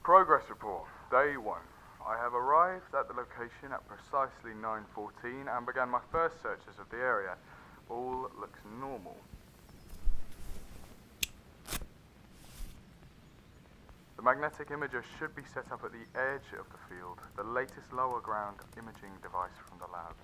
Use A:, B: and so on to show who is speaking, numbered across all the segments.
A: Progress report, day 1. I have arrived at the location at precisely 9:14 and began my first searches of the area. All looks normal. The magnetic imager should be set up at the edge of the field, the latest lower ground imaging device from the labs.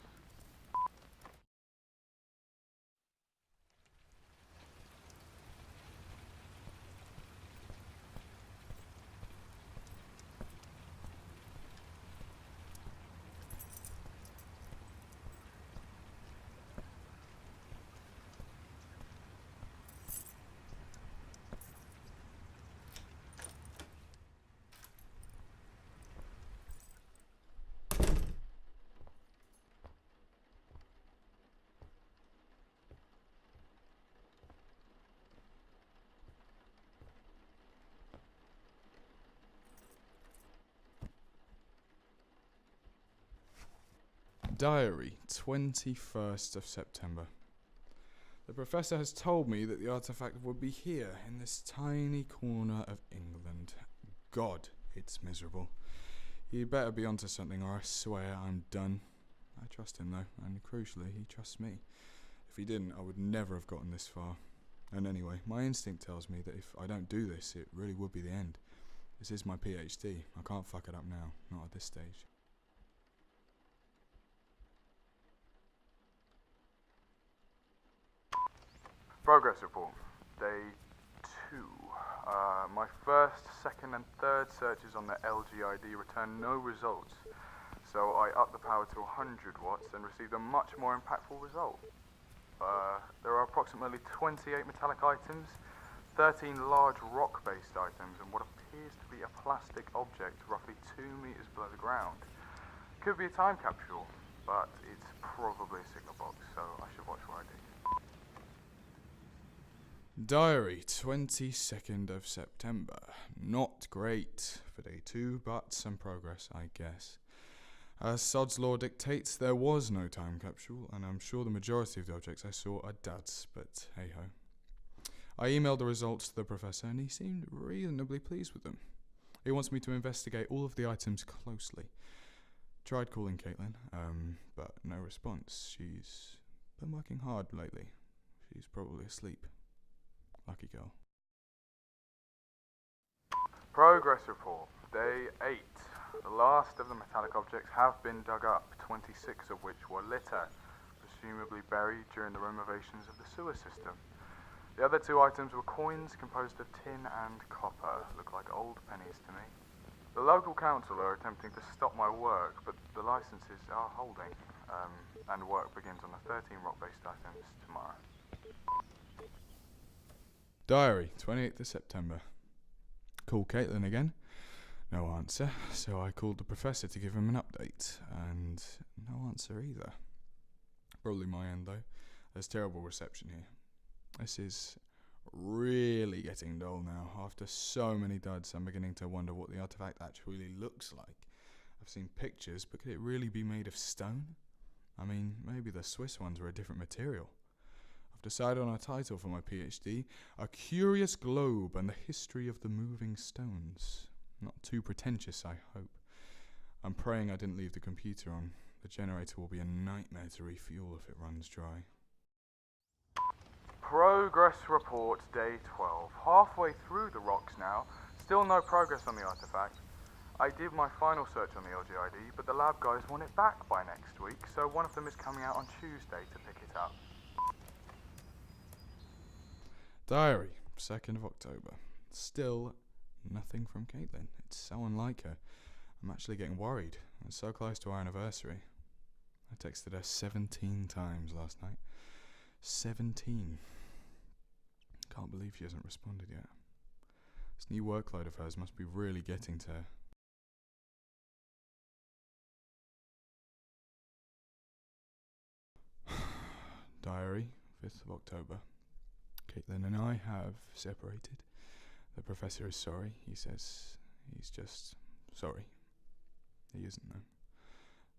B: Diary, 21st of September. The professor has told me that the artifact would be here, in this tiny corner of England. God, it's miserable. He'd better be onto something, or I swear I'm done. I trust him, though, and crucially, he trusts me. If he didn't, I would never have gotten this far. And anyway, my instinct tells me that if I don't do this, it really would be the end. This is my PhD. I can't fuck it up now, not at this stage.
A: Progress report, day 2. My first, second and third searches on the LGID returned no results, so I upped the power to 100 watts and received a much more impactful result. There are approximately 28 metallic items, 13 large rock-based items, and what appears to be a plastic object roughly 2 meters below the ground. Could be a time capsule, but it's probably a signal box, so I should watch where I dig.
B: Diary, 22nd of September. Not great for day 2, but some progress, I guess. As Sod's law dictates, there was no time capsule, and I'm sure the majority of the objects I saw are duds, but hey-ho. I emailed the results to the professor, and he seemed reasonably pleased with them. He wants me to investigate all of the items closely. Tried calling Caitlin, but no response. She's been working hard lately. She's probably asleep. Lucky girl.
A: Progress report, day 8. The last of the metallic objects have been dug up, 26 of which were litter, presumably buried during the renovations of the sewer system. The other 2 items were coins composed of tin and copper. Look like old pennies to me. The local council are attempting to stop my work, but the licenses are holding, and work begins on the 13 rock-based items tomorrow.
B: Diary, 28th of September. Called Caitlin again. No answer, so I called the professor to give him an update, and no answer either. Probably my end, though. There's terrible reception here. This is really getting dull now. After so many duds, I'm beginning to wonder what the artifact actually looks like. I've seen pictures, but could it really be made of stone? I mean, maybe the Swiss ones were a different material. Decided on a title for my PhD, A Curious Globe and the History of the Moving Stones. Not too pretentious, I hope. I'm praying I didn't leave the computer on. The generator will be a nightmare to refuel if it runs dry.
A: Progress report, day 12. Halfway through the rocks now, still no progress on the artifact. I did my final search on the LGID, but the lab guys want it back by next week, so one of them is coming out on Tuesday to pick it up.
B: Diary, 2nd of October. Still nothing from Caitlin. It's so unlike her. I'm actually getting worried. It's so close to our anniversary. I texted her 17 times last night. 17. Can't believe she hasn't responded yet. This new workload of hers must be really getting to her. Diary, 5th of October. Caitlin and I have separated. The professor is sorry. He says he's just sorry. He isn't, though.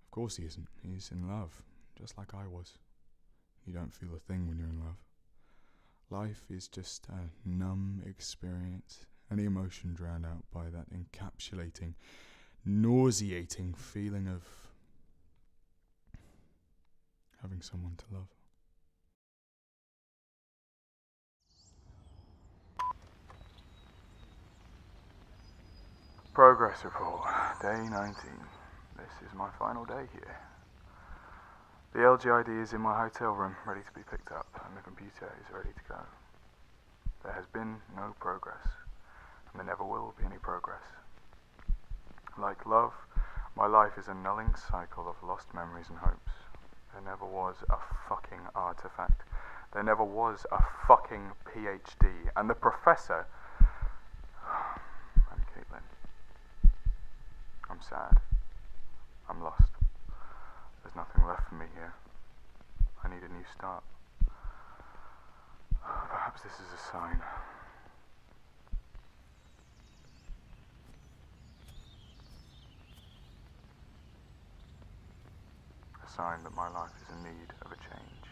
B: Of course he isn't. He's in love, just like I was. You don't feel a thing when you're in love. Life is just a numb experience, any emotion drowned out by that encapsulating, nauseating feeling of having someone to love.
A: Progress report, day 19. This is my final day here. The LGID is in my hotel room, ready to be picked up, and the computer is ready to go. There has been no progress, and there never will be any progress. Like love, my life is a nulling cycle of lost memories and hopes. There never was a fucking artifact. There never was a fucking PhD. And the professor... And Caitlin. I'm sad. I'm lost. There's nothing left for me here. I need a new start. Perhaps this is a sign. A sign that my life is in need of a change.